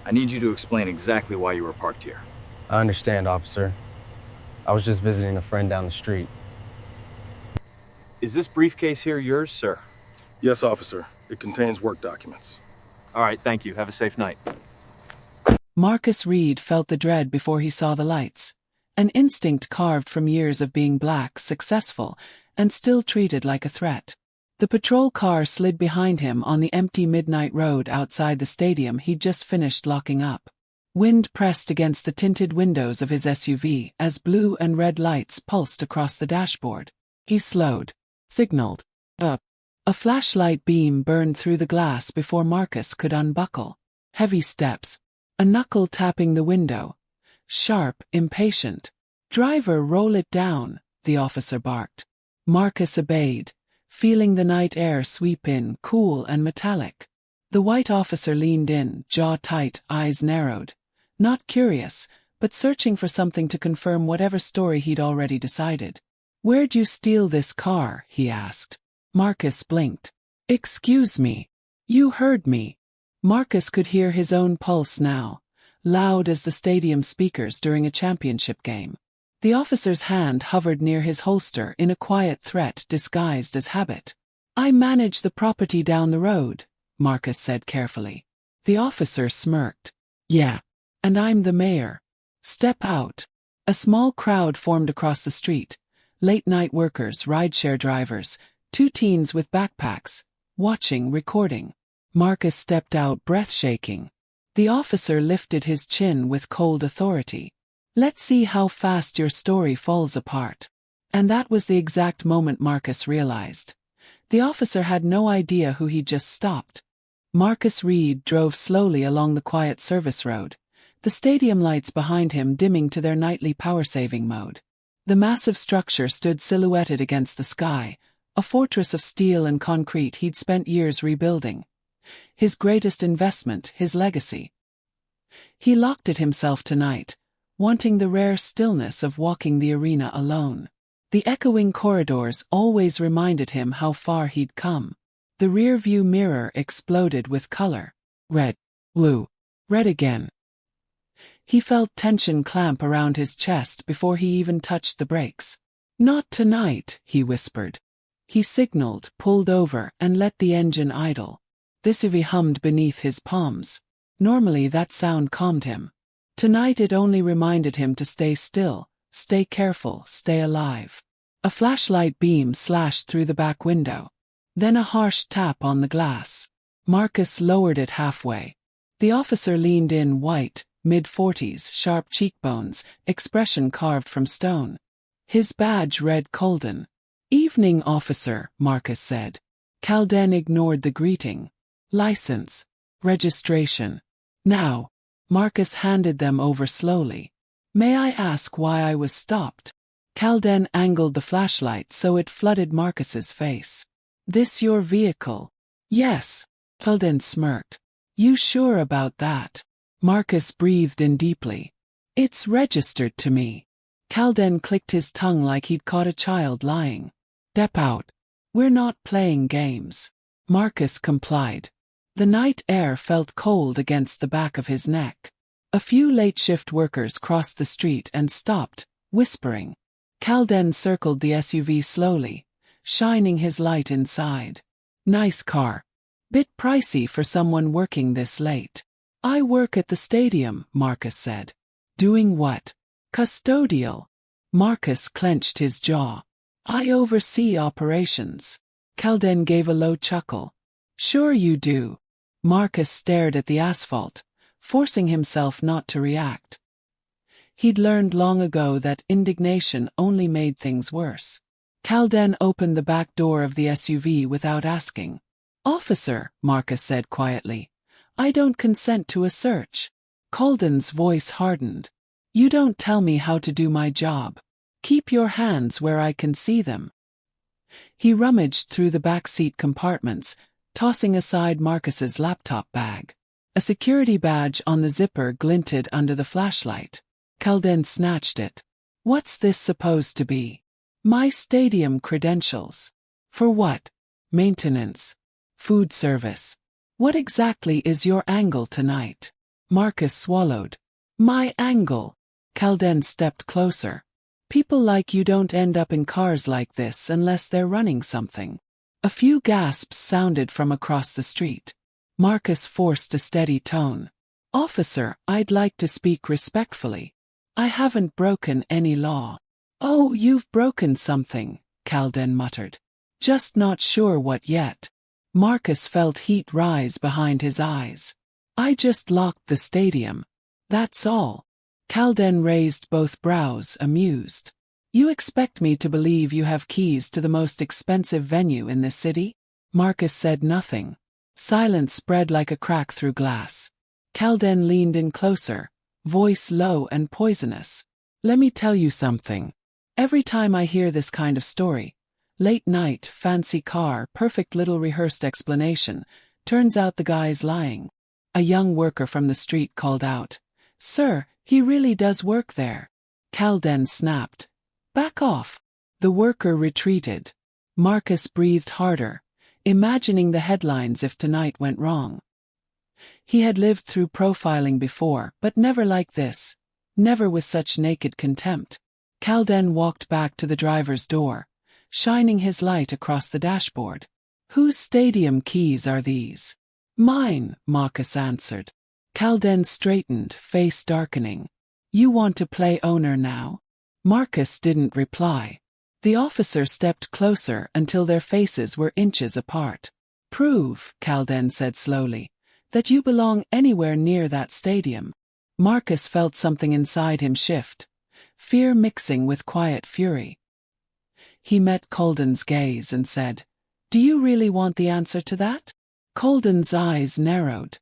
I need you to explain exactly why you were parked here. I understand, officer. I was just visiting a friend down the street. Is this briefcase here yours, sir? Yes, officer. It contains work documents. All right, thank you. Have a safe night. Marcus Reed felt the dread before he saw the lights. An instinct carved from years of being black, successful, and still treated like a threat. The patrol car slid behind him on the empty midnight road outside the stadium he'd just finished locking up. Wind pressed against the tinted windows of his SUV as blue and red lights pulsed across the dashboard. He slowed, signaled, up. A flashlight beam burned through the glass before Marcus could unbuckle. Heavy steps. A knuckle tapping the window. Sharp, impatient. "Driver, roll it down," the officer barked. Marcus obeyed, feeling the night air sweep in, cool and metallic. The white officer leaned in, jaw tight, eyes narrowed. Not curious, but searching for something to confirm whatever story he'd already decided. "Where'd you steal this car?" he asked. Marcus blinked. "Excuse me. You heard me." Marcus could hear his own pulse now, loud as the stadium speakers during a championship game. The officer's hand hovered near his holster in a quiet threat disguised as habit. "I manage the property down the road," Marcus said carefully. The officer smirked. "Yeah. And I'm the mayor. Step out." A small crowd formed across the street. Late-night workers, rideshare drivers, two teens with backpacks, watching, recording. Marcus stepped out, breath shaking. The officer lifted his chin with cold authority. "Let's see how fast your story falls apart." And that was the exact moment Marcus realized. The officer had no idea who he'd just stopped. Marcus Reed drove slowly along the quiet service road, the stadium lights behind him dimming to their nightly power-saving mode. The massive structure stood silhouetted against the sky, a fortress of steel and concrete he'd spent years rebuilding. His greatest investment, his legacy. He locked it himself tonight, wanting the rare stillness of walking the arena alone. The echoing corridors always reminded him how far he'd come. The rear-view mirror exploded with color. Red, blue, red again. He felt tension clamp around his chest before he even touched the brakes. "Not tonight," he whispered. He signaled, pulled over, and let the engine idle. The SUV hummed beneath his palms. Normally that sound calmed him. Tonight it only reminded him to stay still, stay careful, stay alive. A flashlight beam slashed through the back window. Then a harsh tap on the glass. Marcus lowered it halfway. The officer leaned in, white, mid-40s, sharp cheekbones, expression carved from stone. His badge read Colden. "Evening, officer," Marcus said. Calden ignored the greeting. "License. Registration. Now." Marcus handed them over slowly. "May I ask why I was stopped?" Calden angled the flashlight so it flooded Marcus's face. "This your vehicle?" "Yes." Calden smirked. "You sure about that?" Marcus breathed in deeply. "It's registered to me." Calden clicked his tongue like he'd caught a child lying. "Step out. We're not playing games." Marcus complied. The night air felt cold against the back of his neck. A few late-shift workers crossed the street and stopped, whispering. Calden circled the SUV slowly, shining his light inside. "Nice car. Bit pricey for someone working this late." "I work at the stadium," Marcus said. "Doing what?" "Custodial." Marcus clenched his jaw. "I oversee operations." Calden gave a low chuckle. "Sure you do." Marcus stared at the asphalt, forcing himself not to react. He'd learned long ago that indignation only made things worse. Calden opened the back door of the SUV without asking. "Officer," Marcus said quietly, "I don't consent to a search." Calden's voice hardened. "You don't tell me how to do my job. Keep your hands where I can see them." He rummaged through the back seat compartments, tossing aside Marcus's laptop bag. A security badge on the zipper glinted under the flashlight. Calden snatched it. "What's this supposed to be?" "My stadium credentials." "For what?" "Maintenance. Food service." "What exactly is your angle tonight?" Marcus swallowed. My angle. Calden stepped closer. People like you don't end up in cars like this unless they're running something. A few gasps sounded from across the street. Marcus forced a steady tone. Officer, I'd like to speak respectfully. I haven't broken any law. Oh, you've broken something, Calden muttered. Just not sure what yet. Marcus felt heat rise behind his eyes. I just locked the stadium. That's all. Calden raised both brows, amused. You expect me to believe you have keys to the most expensive venue in this city? Marcus said nothing. Silence spread like a crack through glass. Calden leaned in closer, voice low and poisonous. Let me tell you something. Every time I hear this kind of story, late night, fancy car, perfect little rehearsed explanation, turns out the guy's lying. A young worker from the street called out, Sir, he really does work there. Calden snapped. Back off. The worker retreated. Marcus breathed harder, imagining the headlines if tonight went wrong. He had lived through profiling before, but never like this. Never with such naked contempt. Calden walked back to the driver's door, shining his light across the dashboard. Whose stadium keys are these? Mine, Marcus answered. Calden straightened, face darkening. You want to play owner now? Marcus didn't reply. The officer stepped closer until their faces were inches apart. Prove, Calden said slowly, that you belong anywhere near that stadium. Marcus felt something inside him shift, fear mixing with quiet fury. He met Calden's gaze and said, Do you really want the answer to that? Calden's eyes narrowed.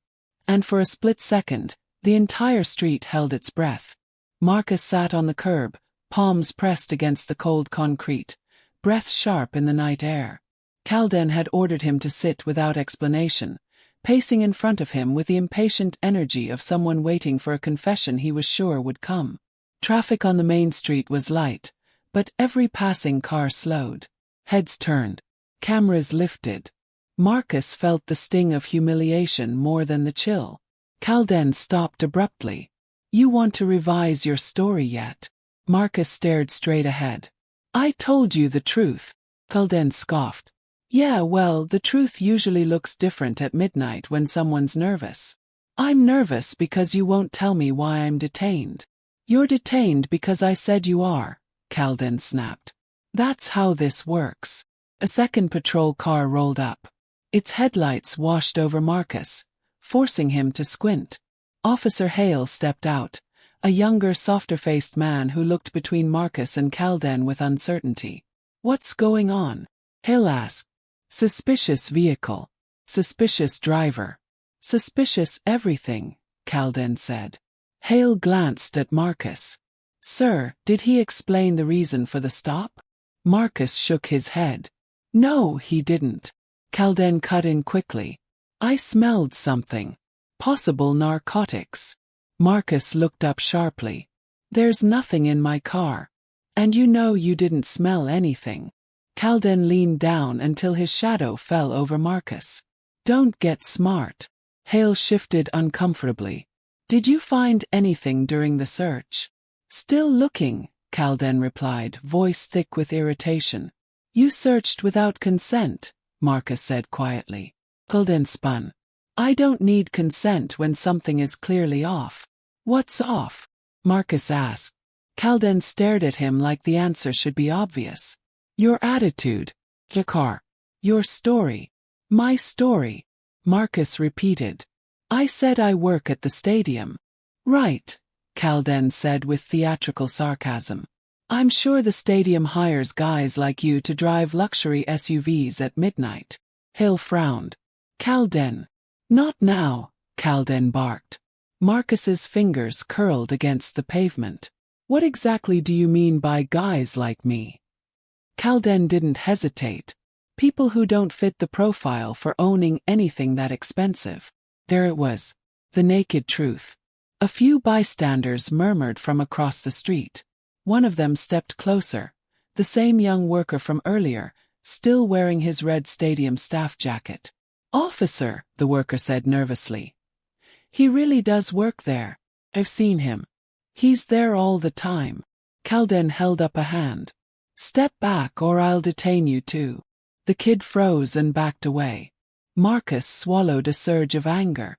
And for a split second, the entire street held its breath. Marcus sat on the curb, palms pressed against the cold concrete, breath sharp in the night air. Calden had ordered him to sit without explanation, pacing in front of him with the impatient energy of someone waiting for a confession he was sure would come. Traffic on the main street was light, but every passing car slowed. Heads turned. Cameras lifted. Marcus felt the sting of humiliation more than the chill. Calden stopped abruptly. You want to revise your story yet? Marcus stared straight ahead. I told you the truth. Calden scoffed. Yeah, well, the truth usually looks different at midnight when someone's nervous. I'm nervous because you won't tell me why I'm detained. You're detained because I said you are, Calden snapped. That's how this works. A second patrol car rolled up. Its headlights washed over Marcus, forcing him to squint. Officer Hale stepped out, a younger, softer-faced man who looked between Marcus and Calden with uncertainty. What's going on? Hale asked. Suspicious vehicle. Suspicious driver. Suspicious everything, Calden said. Hale glanced at Marcus. Sir, did he explain the reason for the stop? Marcus shook his head. No, he didn't. Calden cut in quickly. I smelled something. Possible narcotics. Marcus looked up sharply. There's nothing in my car. And you know you didn't smell anything. Calden leaned down until his shadow fell over Marcus. Don't get smart. Hale shifted uncomfortably. Did you find anything during the search? Still looking, Calden replied, voice thick with irritation. You searched without consent, Marcus said quietly. Calden spun. I don't need consent when something is clearly off. What's off? Marcus asked. Calden stared at him like the answer should be obvious. Your attitude. Your car. Your story. My story. Marcus repeated. I said I work at the stadium. Right, Calden said with theatrical sarcasm. I'm sure the stadium hires guys like you to drive luxury SUVs at midnight. Hale frowned. Calden. Not now, Calden barked. Marcus's fingers curled against the pavement. What exactly do you mean by guys like me? Calden didn't hesitate. People who don't fit the profile for owning anything that expensive. There it was. The naked truth. A few bystanders murmured from across the street. One of them stepped closer. The same young worker from earlier, still wearing his red stadium staff jacket. Officer, the worker said nervously. He really does work there. I've seen him. He's there all the time. Calden held up a hand. Step back or I'll detain you too. The kid froze and backed away. Marcus swallowed a surge of anger.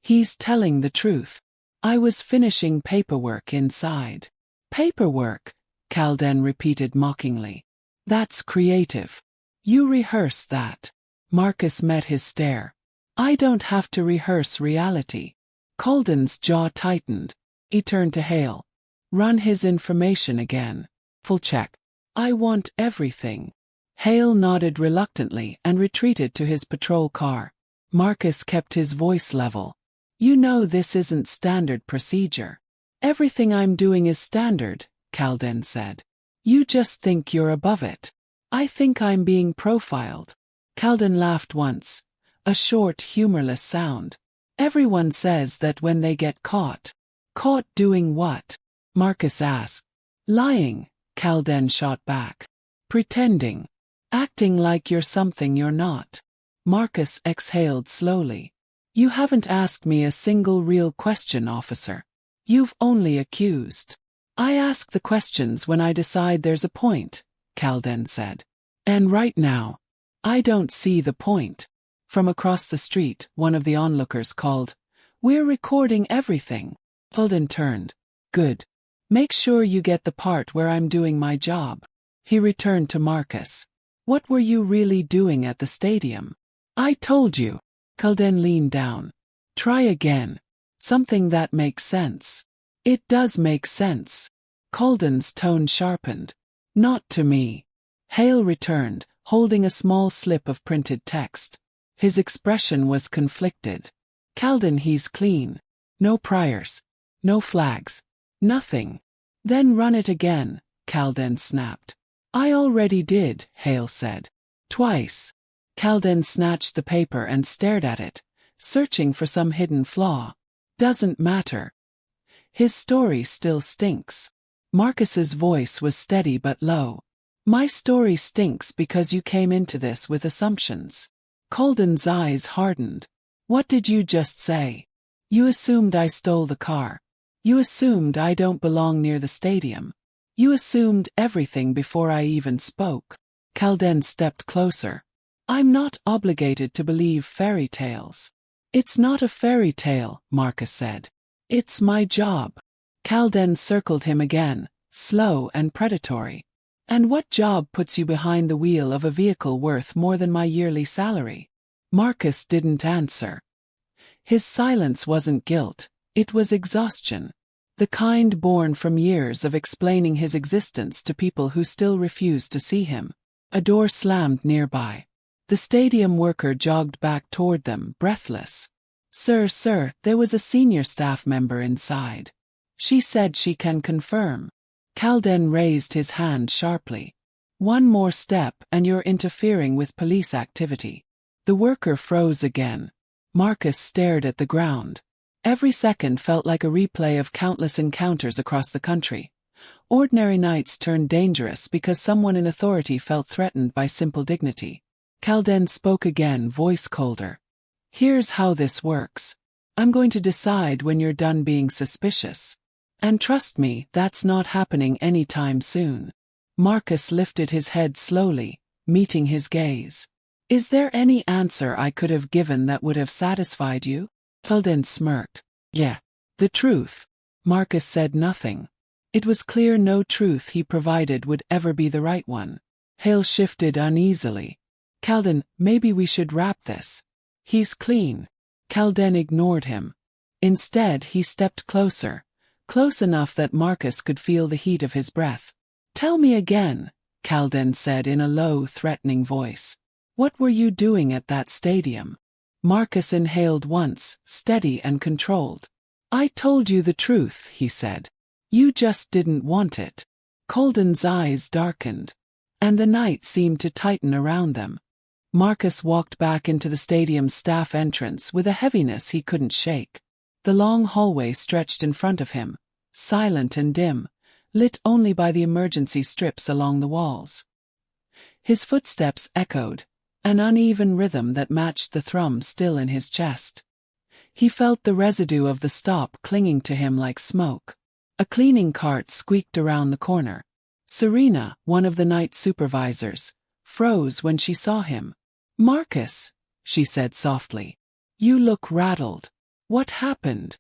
He's telling the truth. I was finishing paperwork inside. Paperwork, Calden repeated mockingly. That's creative. You rehearse that. Marcus met his stare. I don't have to rehearse reality. Calden's jaw tightened. He turned to Hale. Run his information again. Full check. I want everything. Hale nodded reluctantly and retreated to his patrol car. Marcus kept his voice level. You know this isn't standard procedure. Everything I'm doing is standard, Calden said. You just think you're above it. I think I'm being profiled. Calden laughed once. A short, humorless sound. Everyone says that when they get caught. Caught doing what? Marcus asked. Lying, Calden shot back. Pretending. Acting like you're something you're not. Marcus exhaled slowly. You haven't asked me a single real question, officer. You've only accused. I ask the questions when I decide there's a point, Calden said. And right now, I don't see the point. From across the street, one of the onlookers called, We're recording everything. Calden turned. Good. Make sure you get the part where I'm doing my job. He returned to Marcus. What were you really doing at the stadium? I told you. Calden leaned down. Try again. Something that makes sense. It does make sense. Calden's tone sharpened. Not to me. Hale returned, holding a small slip of printed text. His expression was conflicted. Calden, he's clean. No priors. No flags. Nothing. Then run it again, Calden snapped. I already did, Hale said. Twice. Calden snatched the paper and stared at it, searching for some hidden flaw. Doesn't matter. His story still stinks. Marcus's voice was steady but low. My story stinks because you came into this with assumptions. Calden's eyes hardened. What did you just say? You assumed I stole the car. You assumed I don't belong near the stadium. You assumed everything before I even spoke. Calden stepped closer. I'm not obligated to believe fairy tales. It's not a fairy tale, Marcus said. It's my job. Calden circled him again, slow and predatory. And what job puts you behind the wheel of a vehicle worth more than my yearly salary? Marcus didn't answer. His silence wasn't guilt, it was exhaustion. The kind born from years of explaining his existence to people who still refused to see him. A door slammed nearby. The stadium worker jogged back toward them, breathless. Sir, there was a senior staff member inside. She said she can confirm. Calden raised his hand sharply. One more step and you're interfering with police activity. The worker froze again. Marcus stared at the ground. Every second felt like a replay of countless encounters across the country. Ordinary nights turned dangerous because someone in authority felt threatened by simple dignity. Calden spoke again, voice colder. Here's how this works. I'm going to decide when you're done being suspicious. And trust me, that's not happening anytime soon. Marcus lifted his head slowly, meeting his gaze. Is there any answer I could have given that would have satisfied you? Calden smirked. Yeah. The truth. Marcus said nothing. It was clear no truth he provided would ever be the right one. Hale shifted uneasily. Calden, maybe we should wrap this. He's clean. Calden ignored him. Instead, he stepped closer, close enough that Marcus could feel the heat of his breath. Tell me again, Calden said in a low, threatening voice. What were you doing at that stadium? Marcus inhaled once, steady and controlled. I told you the truth, he said. You just didn't want it. Calden's eyes darkened, and the night seemed to tighten around them. Marcus walked back into the stadium's staff entrance with a heaviness he couldn't shake. The long hallway stretched in front of him, silent and dim, lit only by the emergency strips along the walls. His footsteps echoed, an uneven rhythm that matched the thrum still in his chest. He felt the residue of the stop clinging to him like smoke. A cleaning cart squeaked around the corner. Serena, one of the night supervisors, froze when she saw him. "Marcus," she said softly. "You look rattled. What happened?"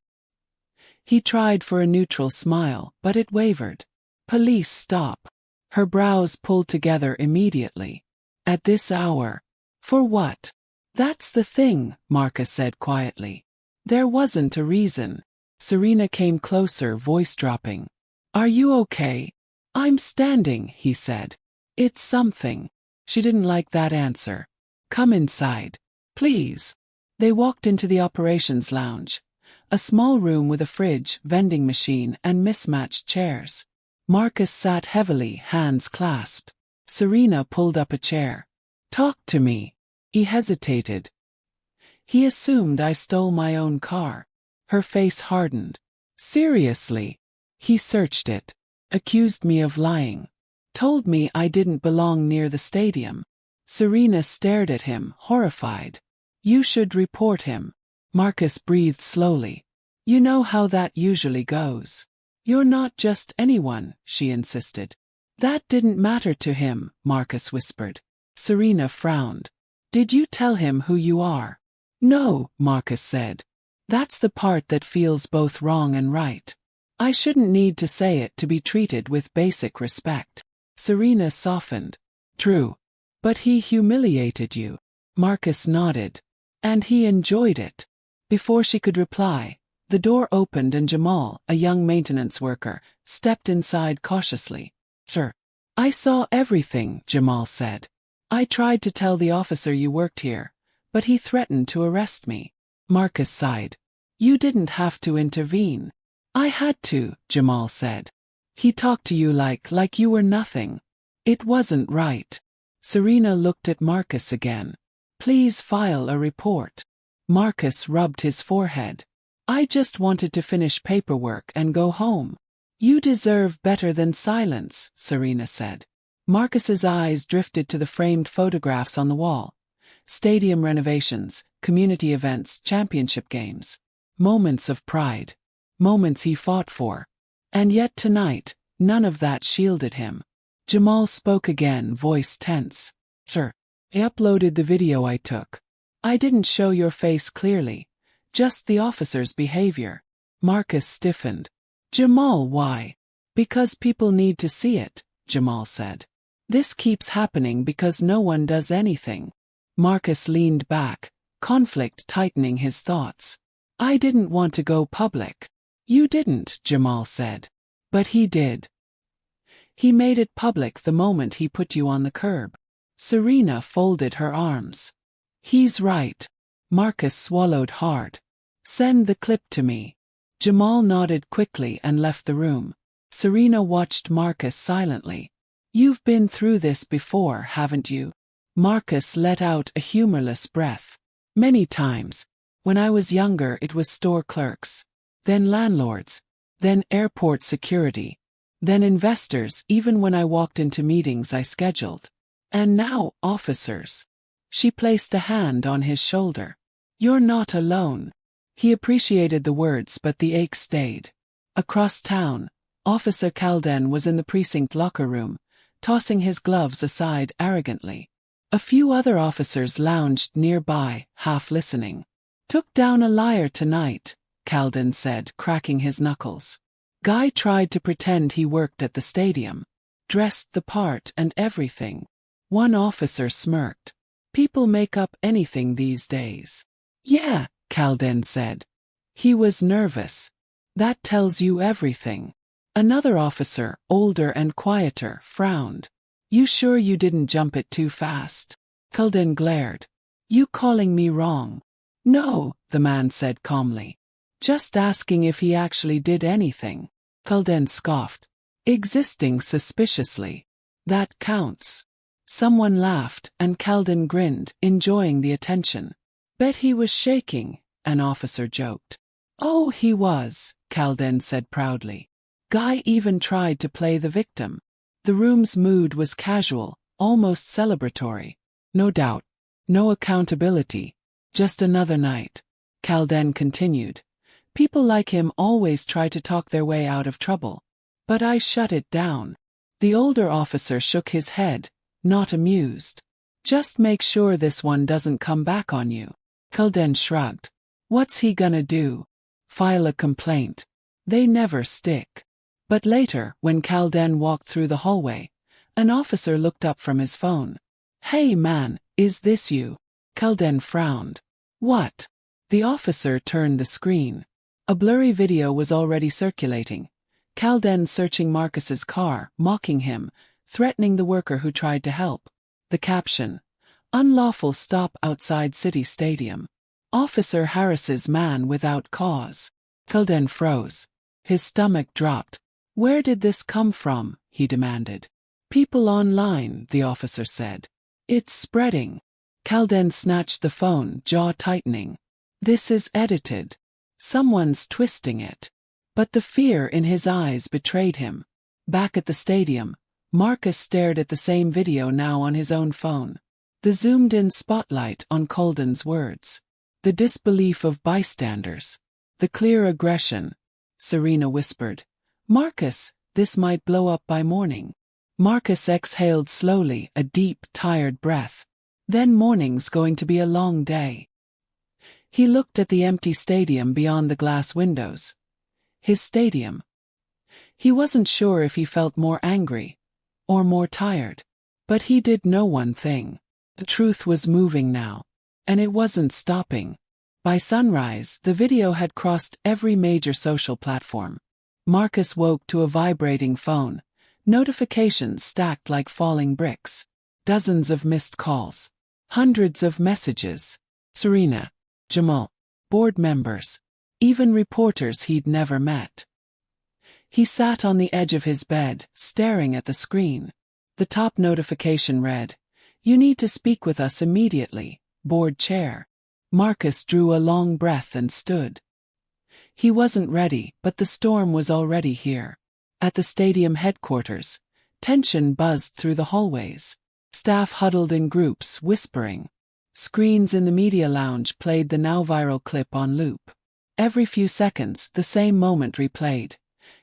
He tried for a neutral smile, but it wavered. "Police stop." Her brows pulled together immediately. "At this hour? For what?" "That's the thing," Marcus said quietly. "There wasn't a reason." Serena came closer, voice dropping. "Are you okay?" "I'm standing," he said. "It's something." She didn't like that answer. "Come inside. Please." They walked into the operations lounge, a small room with a fridge, vending machine, and mismatched chairs. Marcus sat heavily, hands clasped. Serena pulled up a chair. "Talk to me." He hesitated. "He assumed I stole my own car." Her face hardened. "Seriously?" "He searched it. Accused me of lying. Told me I didn't belong near the stadium." Serena stared at him, horrified. "You should report him." Marcus breathed slowly. "You know how that usually goes." "You're not just anyone," she insisted. "That didn't matter to him," Marcus whispered. Serena frowned. "Did you tell him who you are?" "No," Marcus said. "That's the part that feels both wrong and right. I shouldn't need to say it to be treated with basic respect." Serena softened. "True. But he humiliated you." Marcus nodded. "And he enjoyed it." Before she could reply, the door opened and Jamal, a young maintenance worker, stepped inside cautiously. "Sure. I saw everything," Jamal said. "I tried to tell the officer you worked here, but he threatened to arrest me." Marcus sighed. "You didn't have to intervene." "I had to," Jamal said. "He talked to you like you were nothing. It wasn't right." Serena looked at Marcus again. "Please file a report." Marcus rubbed his forehead. "I just wanted to finish paperwork and go home." "You deserve better than silence," Serena said. Marcus's eyes drifted to the framed photographs on the wall. Stadium renovations, community events, championship games. Moments of pride. Moments he fought for. And yet tonight, none of that shielded him. Jamal spoke again, voice tense. "Sure. I uploaded the video I took. I didn't show your face clearly. Just the officer's behavior." Marcus stiffened. "Jamal, why?" "Because people need to see it," Jamal said. "This keeps happening because no one does anything." Marcus leaned back, conflict tightening his thoughts. "I didn't want to go public." "You didn't," Jamal said. "But he did. He made it public the moment he put you on the curb." Serena folded her arms. "He's right." Marcus swallowed hard. "Send the clip to me." Jamal nodded quickly and left the room. Serena watched Marcus silently. "You've been through this before, haven't you?" Marcus let out a humorless breath. "Many times. When I was younger it was store clerks. Then landlords. Then airport security. Then investors, even when I walked into meetings I scheduled. And now officers." She placed a hand on his shoulder. "You're not alone." He appreciated the words, but the ache stayed. Across town, Officer Calden was in the precinct locker room, tossing his gloves aside arrogantly. A few other officers lounged nearby, half listening. "Took down a liar tonight," Calden said, cracking his knuckles. "Guy tried to pretend he worked at the stadium. Dressed the part and everything." One officer smirked. "People make up anything these days." "Yeah," Calden said. "He was nervous. That tells you everything." Another officer, older and quieter, frowned. "You sure you didn't jump it too fast?" Calden glared. "You calling me wrong?" "No," the man said calmly. "Just asking if he actually did anything." Calden scoffed. "Existing suspiciously. That counts." Someone laughed, and Calden grinned, enjoying the attention. "Bet he was shaking," an officer joked. "Oh, he was," Calden said proudly. Guy even tried to play the victim. The room's mood was casual, almost celebratory. No doubt. No accountability. Just another night. Calden continued. People like him always try to talk their way out of trouble. But I shut it down. The older officer shook his head, not amused. Just make sure this one doesn't come back on you. Calden shrugged. What's he gonna do? File a complaint. They never stick. But later, when Calden walked through the hallway, an officer looked up from his phone. Hey man, is this you? Calden frowned. What? The officer turned the screen. A blurry video was already circulating. Calden searching Marcus's car, mocking him, threatening the worker who tried to help. The caption: Unlawful stop outside city stadium. Officer harasses man without cause. Calden froze. His stomach dropped. Where did this come from? He demanded. People online, the officer said. It's spreading. Calden snatched the phone, jaw tightening. This is edited. Someone's twisting it. But the fear in his eyes betrayed him. Back at the stadium, Marcus stared at the same video now on his own phone. The zoomed-in spotlight on Calden's words. The disbelief of bystanders. The clear aggression. Serena whispered. Marcus, this might blow up by morning. Marcus exhaled slowly, a deep, tired breath. Then morning's going to be a long day. He looked at the empty stadium beyond the glass windows. His stadium. He wasn't sure if he felt more angry or more tired. But he did know one thing. The truth was moving now. And it wasn't stopping. By sunrise, the video had crossed every major social platform. Marcus woke to a vibrating phone. Notifications stacked like falling bricks. Dozens of missed calls. Hundreds of messages. Serena. Jamal. Board members. Even reporters he'd never met. He sat on the edge of his bed, staring at the screen. The top notification read, You need to speak with us immediately, board chair. Marcus drew a long breath and stood. He wasn't ready, but the storm was already here. At the stadium headquarters, tension buzzed through the hallways. Staff huddled in groups, whispering. Screens in the media lounge played the now viral clip on loop. Every few seconds, the same moment replayed.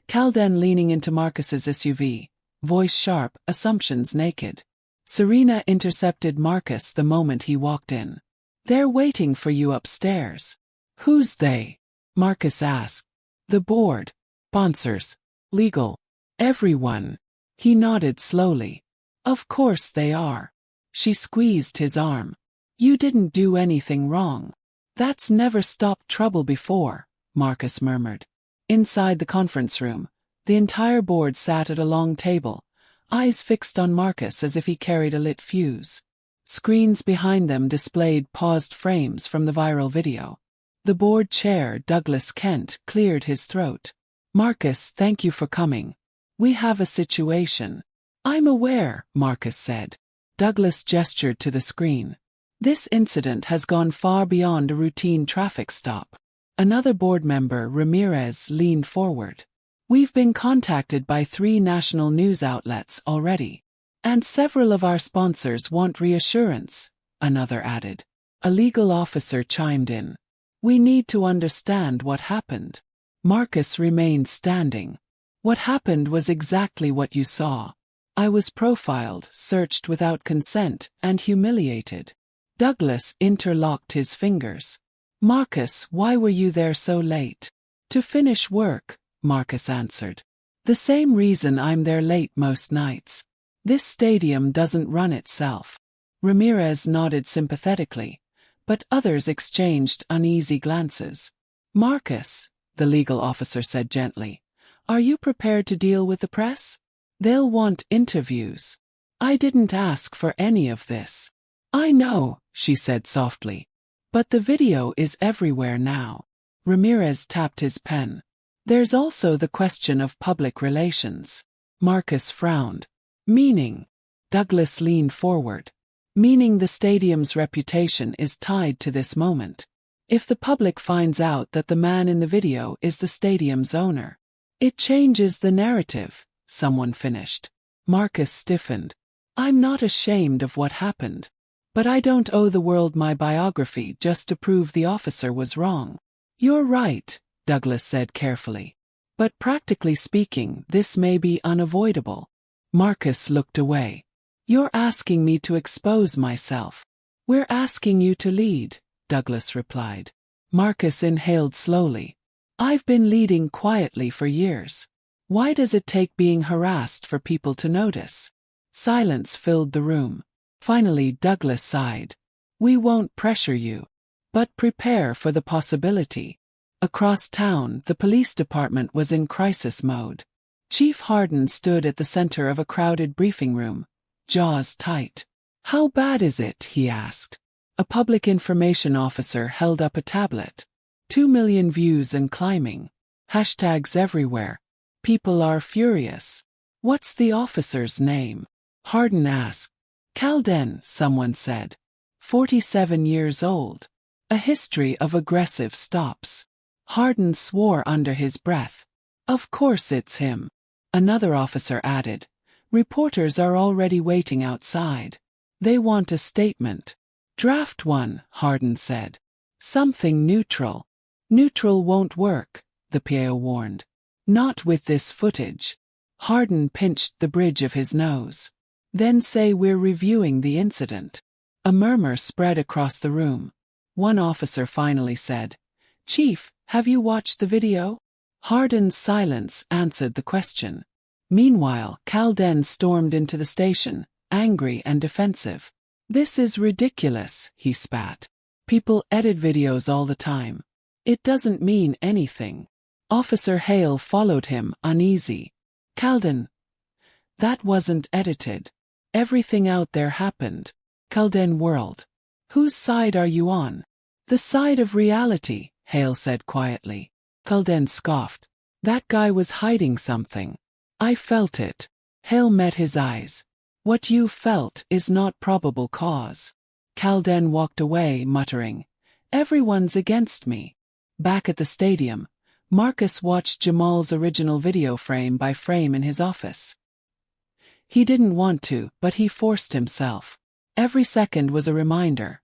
Calden leaning into Marcus's SUV, voice sharp, assumptions naked. Serena intercepted Marcus the moment he walked in. They're waiting for you upstairs. Who's they? Marcus asked. The board. Sponsors. Legal. Everyone. He nodded slowly. Of course they are. She squeezed his arm. You didn't do anything wrong. That's never stopped trouble before, Marcus murmured. Inside the conference room, the entire board sat at a long table, eyes fixed on Marcus as if he carried a lit fuse. Screens behind them displayed paused frames from the viral video. The board chair, Douglas Kent, cleared his throat. Marcus, thank you for coming. We have a situation. I'm aware, Marcus said. Douglas gestured to the screen. This incident has gone far beyond a routine traffic stop. Another board member, Ramirez, leaned forward. We've been contacted by 3 national news outlets already. And several of our sponsors want reassurance, another added. A legal officer chimed in. We need to understand what happened. Marcus remained standing. What happened was exactly what you saw. I was profiled, searched without consent, and humiliated. Douglas interlocked his fingers. Marcus, why were you there so late? To finish work, Marcus answered. The same reason I'm there late most nights. This stadium doesn't run itself. Ramirez nodded sympathetically, but others exchanged uneasy glances. Marcus, the legal officer said gently, are you prepared to deal with the press? They'll want interviews. I didn't ask for any of this. I know, she said softly. But the video is everywhere now. Ramirez tapped his pen. There's also the question of public relations. Marcus frowned. Meaning? Douglas leaned forward. Meaning the stadium's reputation is tied to this moment. If the public finds out that the man in the video is the stadium's owner, it changes the narrative, someone finished. Marcus stiffened. I'm not ashamed of what happened. But I don't owe the world my biography just to prove the officer was wrong. You're right, Douglas said carefully. But practically speaking, this may be unavoidable. Marcus looked away. You're asking me to expose myself. We're asking you to lead, Douglas replied. Marcus inhaled slowly. I've been leading quietly for years. Why does it take being harassed for people to notice? Silence filled the room. Finally, Douglas sighed. We won't pressure you. But prepare for the possibility. Across town, the police department was in crisis mode. Chief Harden stood at the center of a crowded briefing room, jaws tight. How bad is it? He asked. A public information officer held up a tablet. 2 million views and climbing. Hashtags everywhere. People are furious. What's the officer's name? Harden asked. Calden, someone said. 47 years old. A history of aggressive stops. Harden swore under his breath. Of course it's him. Another officer added. Reporters are already waiting outside. They want a statement. Draft one, Harden said. Something neutral. Neutral won't work, the PO warned. Not with this footage. Harden pinched the bridge of his nose. Then say we're reviewing the incident. A murmur spread across the room. One officer finally said, Chief, have you watched the video? Harden's silence answered the question. Meanwhile, Calden stormed into the station, angry and defensive. This is ridiculous, he spat. People edit videos all the time. It doesn't mean anything. Officer Hale followed him, uneasy. Calden. That wasn't edited. Everything out there happened. Calden whirled. Whose side are you on? The side of reality, Hale said quietly. Calden scoffed. That guy was hiding something. I felt it. Hale met his eyes. What you felt is not probable cause. Calden walked away, muttering, Everyone's against me. Back at the stadium, Marcus watched Jamal's original video frame by frame in his office. He didn't want to, but he forced himself. Every second was a reminder.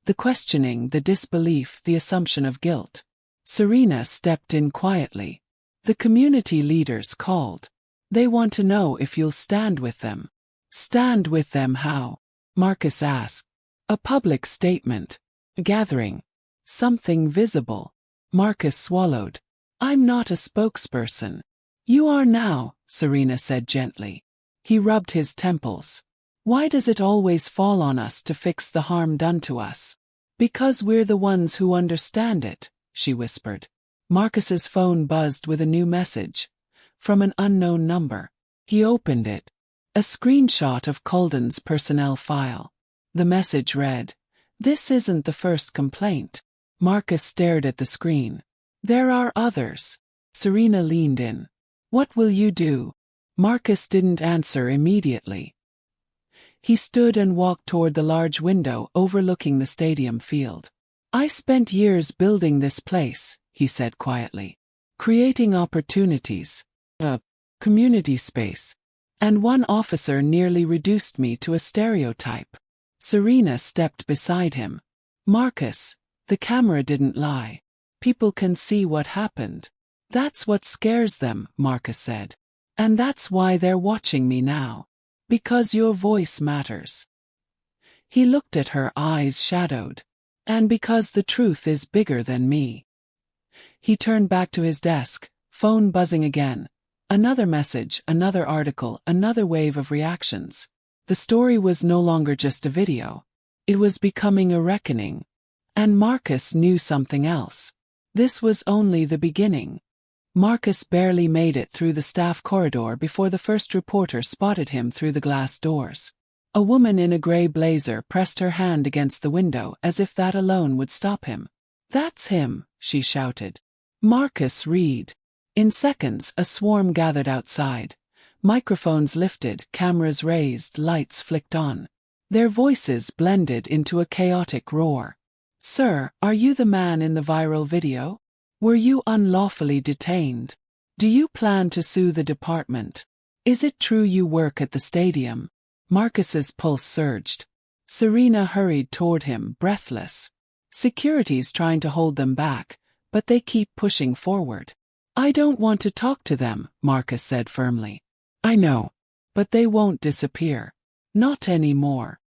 The questioning, the disbelief, the assumption of guilt. Serena stepped in quietly. The community leaders called. They want to know if you'll stand with them. Stand with them how? Marcus asked. A public statement. A gathering. Something visible. Marcus swallowed. I'm not a spokesperson. You are now, Serena said gently. He rubbed his temples. Why does it always fall on us to fix the harm done to us? Because we're the ones who understand it, she whispered. Marcus's phone buzzed with a new message. From an unknown number. He opened it. A screenshot of Calden's personnel file. The message read, This isn't the first complaint. Marcus stared at the screen. There are others. Serena leaned in. What will you do? Marcus didn't answer immediately. He stood and walked toward the large window overlooking the stadium field. I spent years building this place, he said quietly. Creating opportunities. A community space. And one officer nearly reduced me to a stereotype. Serena stepped beside him. Marcus, the camera didn't lie. People can see what happened. That's what scares them, Marcus said. And that's why they're watching me now. Because your voice matters. He looked at her, eyes shadowed. And because the truth is bigger than me. He turned back to his desk, phone buzzing again. Another message, another article, another wave of reactions. The story was no longer just a video. It was becoming a reckoning. And Marcus knew something else. This was only the beginning. Marcus barely made it through the staff corridor before the first reporter spotted him through the glass doors. A woman in a gray blazer pressed her hand against the window as if that alone would stop him. That's him, she shouted. Marcus Reed. In seconds, a swarm gathered outside. Microphones lifted, cameras raised, lights flicked on. Their voices blended into a chaotic roar. Sir, are you the man in the viral video? Were you unlawfully detained? Do you plan to sue the department? Is it true you work at the stadium? Marcus's pulse surged. Serena hurried toward him, breathless. Security's trying to hold them back, but they keep pushing forward. I don't want to talk to them, Marcus said firmly. I know. But they won't disappear. Not anymore.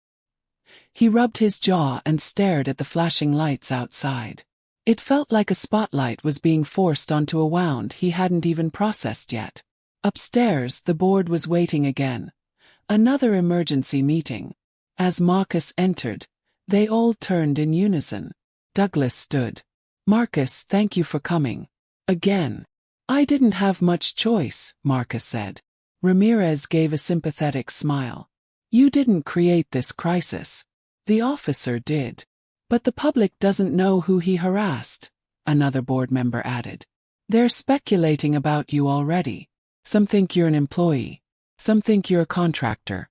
He rubbed his jaw and stared at the flashing lights outside. It felt like a spotlight was being forced onto a wound he hadn't even processed yet. Upstairs, the board was waiting again. Another emergency meeting. As Marcus entered, they all turned in unison. Douglas stood. Marcus, thank you for coming. Again. I didn't have much choice, Marcus said. Ramirez gave a sympathetic smile. You didn't create this crisis. The officer did. But the public doesn't know who he harassed, another board member added. They're speculating about you already. Some think you're an employee. Some think you're a contractor.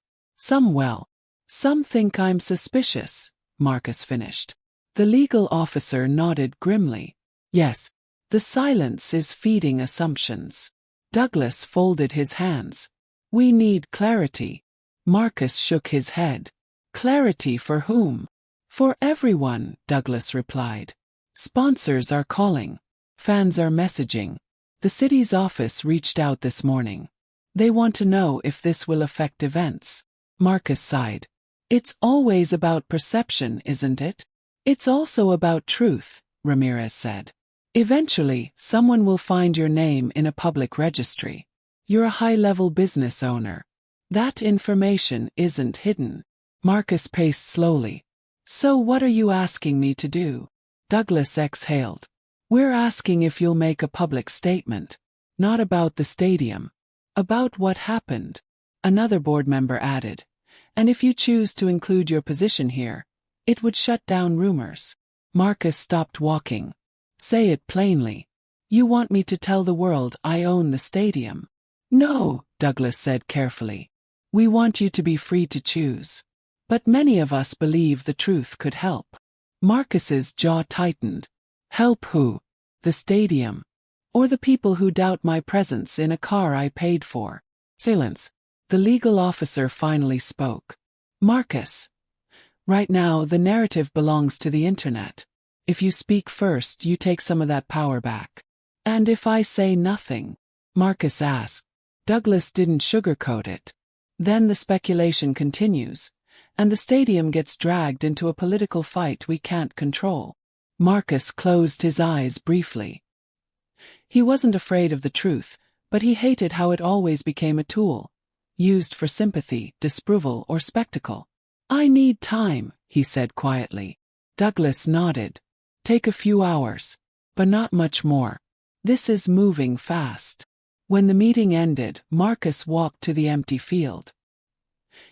Some think I'm suspicious, Marcus finished. The legal officer nodded grimly. Yes, the silence is feeding assumptions. Douglas folded his hands. We need clarity. Marcus shook his head. Clarity for whom? For everyone, Douglas replied. Sponsors are calling. Fans are messaging. The city's office reached out this morning. They want to know if this will affect events. Marcus sighed. It's always about perception, isn't it? It's also about truth, Ramirez said. Eventually, someone will find your name in a public registry. You're a high-level business owner. That information isn't hidden. Marcus paced slowly. So what are you asking me to do? Douglas exhaled. We're asking if you'll make a public statement. Not about the stadium. About what happened. Another board member added. And if you choose to include your position here, it would shut down rumors. Marcus stopped walking. Say it plainly. You want me to tell the world I own the stadium? No, Douglas said carefully. We want you to be free to choose. But many of us believe the truth could help. Marcus's jaw tightened. Help who? The stadium? Or the people who doubt my presence in a car I paid for? Silence. The legal officer finally spoke. Marcus. Right now, the narrative belongs to the internet. If you speak first, you take some of that power back. And if I say nothing? Marcus asked. Douglas didn't sugarcoat it. Then the speculation continues, and the stadium gets dragged into a political fight we can't control. Marcus closed his eyes briefly. He wasn't afraid of the truth, but he hated how it always became a tool, used for sympathy, disapproval, or spectacle. I need time, he said quietly. Douglas nodded. Take a few hours. But not much more. This is moving fast. When the meeting ended, Marcus walked to the empty field.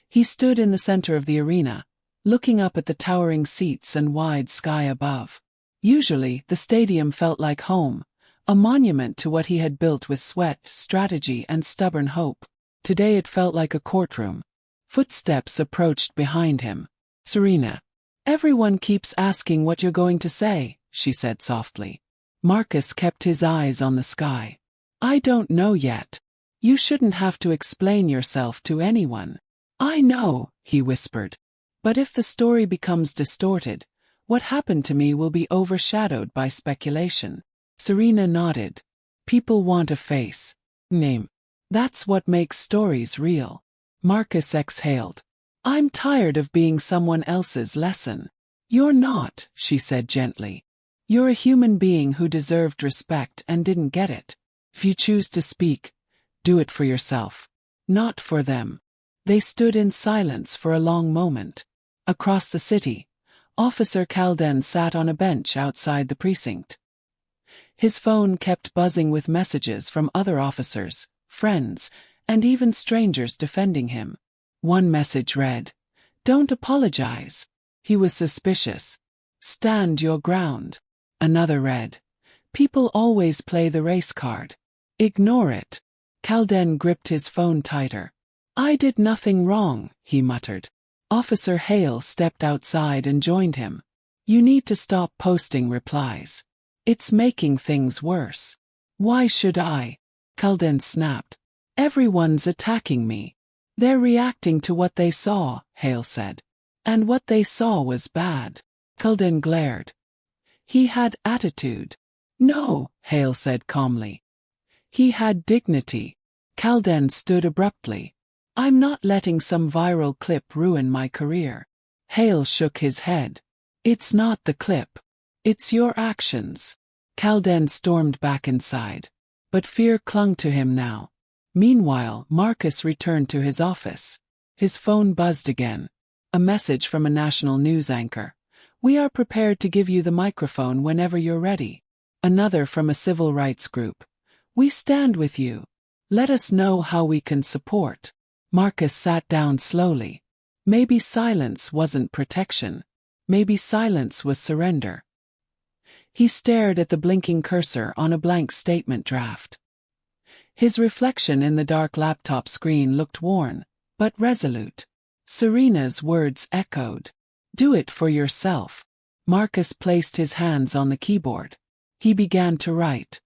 He stood in the center of the arena, looking up at the towering seats and wide sky above. Usually, the stadium felt like home, a monument to what he had built with sweat, strategy, and stubborn hope. Today it felt like a courtroom. Footsteps approached behind him. Serena. Everyone keeps asking what you're going to say, she said softly. Marcus kept his eyes on the sky. I don't know yet. You shouldn't have to explain yourself to anyone. I know, he whispered. But if the story becomes distorted, what happened to me will be overshadowed by speculation. Serena nodded. People want a face. Name. That's what makes stories real. Marcus exhaled. I'm tired of being someone else's lesson. You're not, she said gently. You're a human being who deserved respect and didn't get it. If you choose to speak, do it for yourself. Not for them. They stood in silence for a long moment. Across the city, Officer Calden sat on a bench outside the precinct. His phone kept buzzing with messages from other officers, friends, and even strangers defending him. One message read, "Don't apologize." He was suspicious. "Stand your ground." Another read, "People always play the race card. Ignore it." Calden gripped his phone tighter. "I did nothing wrong," he muttered. Officer Hale stepped outside and joined him. "You need to stop posting replies. It's making things worse." "Why should I?" Calden snapped. "Everyone's attacking me. They're reacting to what they saw," Hale said. And what they saw was bad. Calden glared. He had attitude. No, Hale said calmly. He had dignity. Calden stood abruptly. I'm not letting some viral clip ruin my career. Hale shook his head. It's not the clip. It's your actions. Calden stormed back inside. But fear clung to him now. Meanwhile, Marcus returned to his office. His phone buzzed again. A message from a national news anchor. We are prepared to give you the microphone whenever you're ready. Another from a civil rights group. We stand with you. Let us know how we can support. Marcus sat down slowly. Maybe silence wasn't protection. Maybe silence was surrender. He stared at the blinking cursor on a blank statement draft. His reflection in the dark laptop screen looked worn, but resolute. Serena's words echoed. Do it for yourself. Marcus placed his hands on the keyboard. He began to write.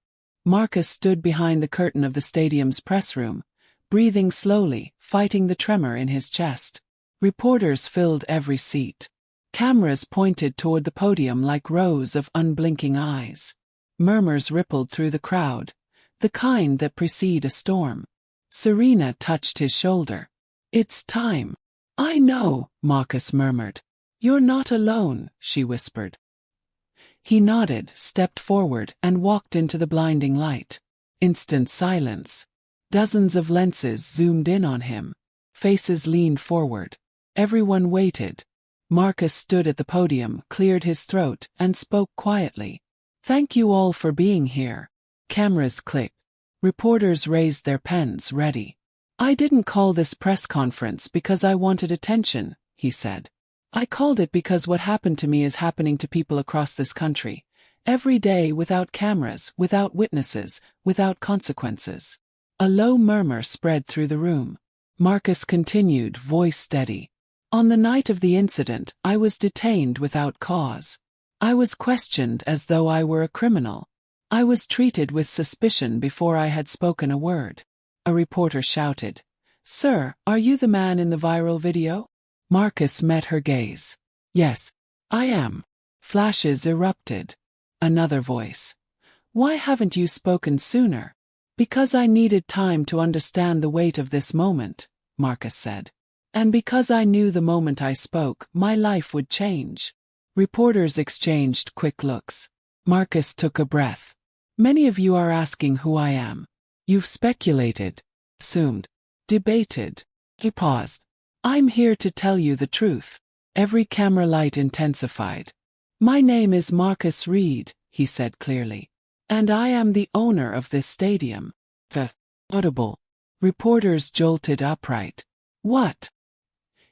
Marcus stood behind the curtain of the stadium's press room, breathing slowly, fighting the tremor in his chest. Reporters filled every seat. Cameras pointed toward the podium like rows of unblinking eyes. Murmurs rippled through the crowd, the kind that precede a storm. Serena touched his shoulder. It's time. I know, Marcus murmured. You're not alone, she whispered. He nodded, stepped forward, and walked into the blinding light. Instant silence. Dozens of lenses zoomed in on him. Faces leaned forward. Everyone waited. Marcus stood at the podium, cleared his throat, and spoke quietly. Thank you all for being here. Cameras clicked. Reporters raised their pens, ready. I didn't call this press conference because I wanted attention, he said. I called it because what happened to me is happening to people across this country. Every day, without cameras, without witnesses, without consequences. A low murmur spread through the room. Marcus continued, voice steady. On the night of the incident, I was detained without cause. I was questioned as though I were a criminal. I was treated with suspicion before I had spoken a word. A reporter shouted, Sir, are you the man in the viral video? Marcus met her gaze. Yes, I am. Flashes erupted. Another voice. Why haven't you spoken sooner? Because I needed time to understand the weight of this moment, Marcus said. And because I knew the moment I spoke, my life would change. Reporters exchanged quick looks. Marcus took a breath. Many of you are asking who I am. You've speculated, assumed, debated. He paused. I'm here to tell you the truth. Every camera light intensified. My name is Marcus Reed, he said clearly. And I am the owner of this stadium. Audible. Reporters jolted upright. What?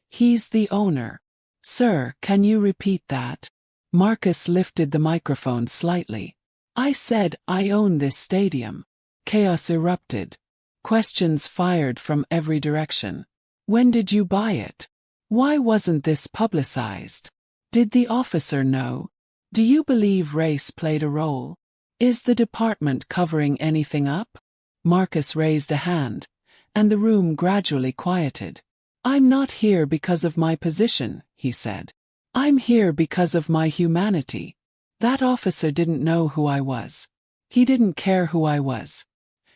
He's the owner. Sir, can you repeat that? Marcus lifted the microphone slightly. I said I own this stadium. Chaos erupted. Questions fired from every direction. When did you buy it? Why wasn't this publicized? Did the officer know? Do you believe race played a role? Is the department covering anything up? Marcus raised a hand, and the room gradually quieted. I'm not here because of my position, he said. I'm here because of my humanity. That officer didn't know who I was. He didn't care who I was.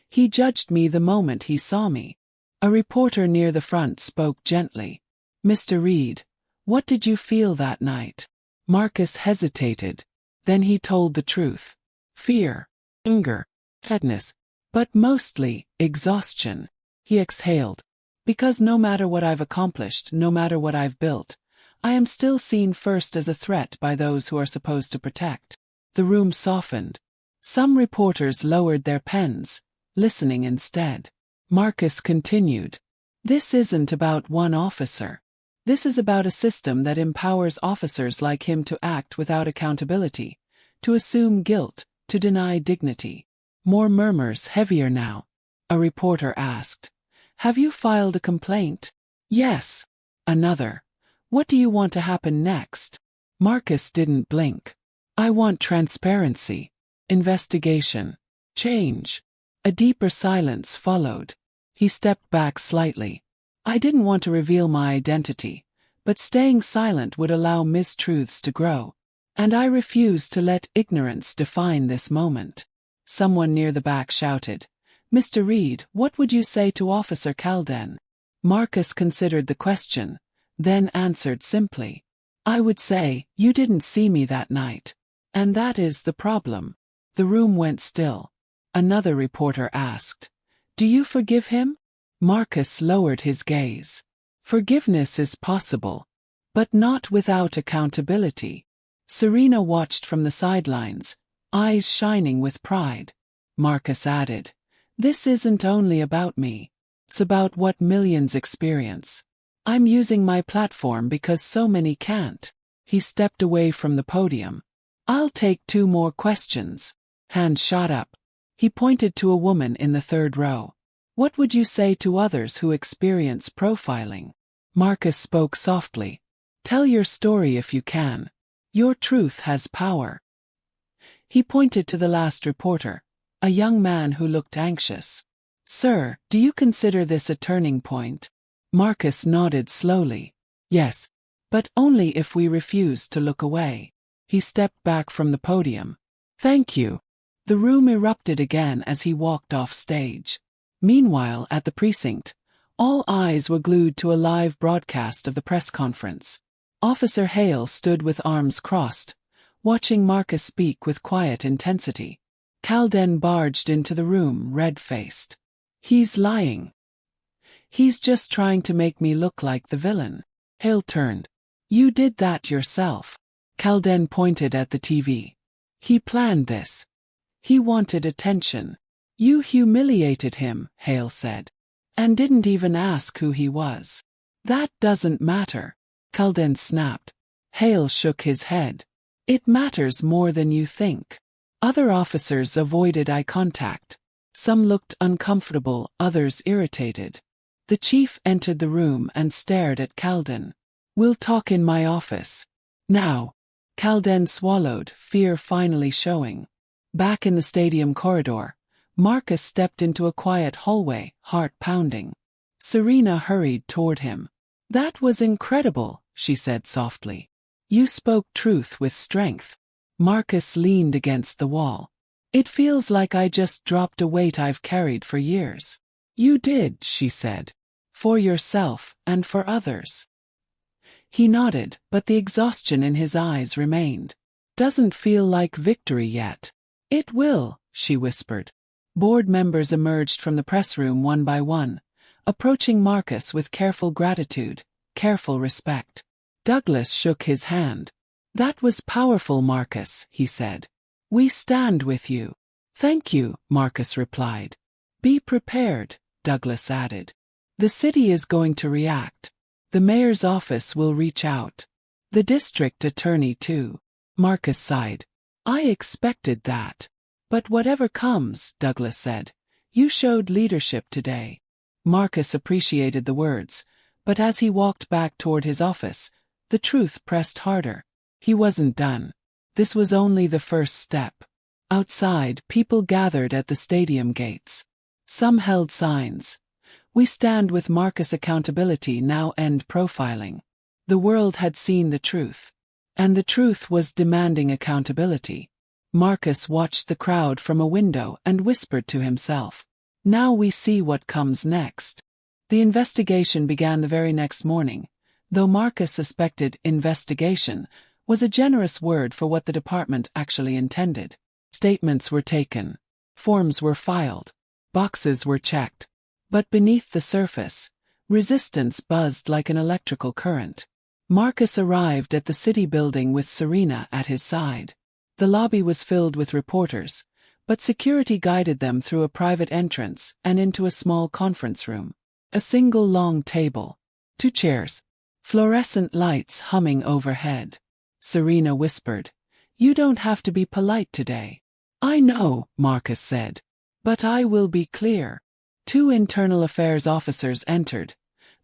He judged me the moment he saw me. A reporter near the front spoke gently. Mr. Reed, what did you feel that night? Marcus hesitated. Then he told the truth. Fear, anger, sadness, but mostly exhaustion. He exhaled. Because no matter what I've accomplished, no matter what I've built, I am still seen first as a threat by those who are supposed to protect. The room softened. Some reporters lowered their pens, listening instead. Marcus continued. This isn't about one officer. This is about a system that empowers officers like him to act without accountability, to assume guilt, to deny dignity. More murmurs, heavier now. A reporter asked. Have you filed a complaint? Yes. Another. What do you want to happen next? Marcus didn't blink. I want transparency. Investigation. Change. A deeper silence followed. He stepped back slightly. I didn't want to reveal my identity, but staying silent would allow mistruths to grow. And I refuse to let ignorance define this moment. Someone near the back shouted, "Mr. Reed, what would you say to Officer Calden?" Marcus considered the question, then answered simply, "I would say, you didn't see me that night. And that is the problem." The room went still. Another reporter asked, "Do you forgive him?" Marcus lowered his gaze. Forgiveness is possible, but not without accountability. Serena watched from the sidelines, eyes shining with pride. Marcus added, "This isn't only about me. It's about what millions experience. I'm using my platform because so many can't." He stepped away from the podium. "I'll take 2 more questions." Hand shot up. He pointed to a woman in the 3rd row. "What would you say to others who experience profiling?" Marcus spoke softly. "Tell your story if you can. Your truth has power." He pointed to the last reporter, a young man who looked anxious. "Sir, do you consider this a turning point?" Marcus nodded slowly. "Yes, but only if we refuse to look away." He stepped back from the podium. "Thank you." The room erupted again as he walked off stage. Meanwhile, at the precinct, all eyes were glued to a live broadcast of the press conference. Officer Hale stood with arms crossed, watching Marcus speak with quiet intensity. Calden barged into the room, red-faced. "He's lying. He's just trying to make me look like the villain." Hale turned. "You did that yourself." Calden pointed at the TV. "He planned this. He wanted attention." "You humiliated him," Hale said. "And didn't even ask who he was." "That doesn't matter," Calden snapped. Hale shook his head. "It matters more than you think." Other officers avoided eye contact. Some looked uncomfortable, others irritated. The chief entered the room and stared at Calden. "We'll talk in my office." "Now." Calden swallowed, fear finally showing. Back in the stadium corridor, Marcus stepped into a quiet hallway, heart pounding. Serena hurried toward him. "That was incredible," she said softly. "You spoke truth with strength." Marcus leaned against the wall. "It feels like I just dropped a weight I've carried for years." "You did," she said. "For yourself and for others." He nodded, but the exhaustion in his eyes remained. "Doesn't feel like victory yet." "It will," she whispered. Board members emerged from the press room one by one, approaching Marcus with careful gratitude, careful respect. Douglas shook his hand. "That was powerful, Marcus," he said. "We stand with you." "Thank you," Marcus replied. "Be prepared," Douglas added. "The city is going to react. The mayor's office will reach out. The district attorney too." Marcus sighed. "I expected that. But whatever comes," Douglas said, "you showed leadership today." Marcus appreciated the words, but as he walked back toward his office, the truth pressed harder. He wasn't done. This was only the first step. Outside, people gathered at the stadium gates. Some held signs. "We stand with Marcus. Accountability now, end profiling." The world had seen the truth. And the truth was demanding accountability. Marcus watched the crowd from a window and whispered to himself, "Now we see what comes next." The investigation began the very next morning, though Marcus suspected investigation was a generous word for what the department actually intended. Statements were taken. Forms were filed. Boxes were checked. But beneath the surface, resistance buzzed like an electrical current. Marcus arrived at the city building with Serena at his side. The lobby was filled with reporters, but security guided them through a private entrance and into a small conference room. A single long table. 2 chairs. Fluorescent lights humming overhead. Serena whispered, "You don't have to be polite today." "I know," Marcus said. "But I will be clear." 2 internal affairs officers entered,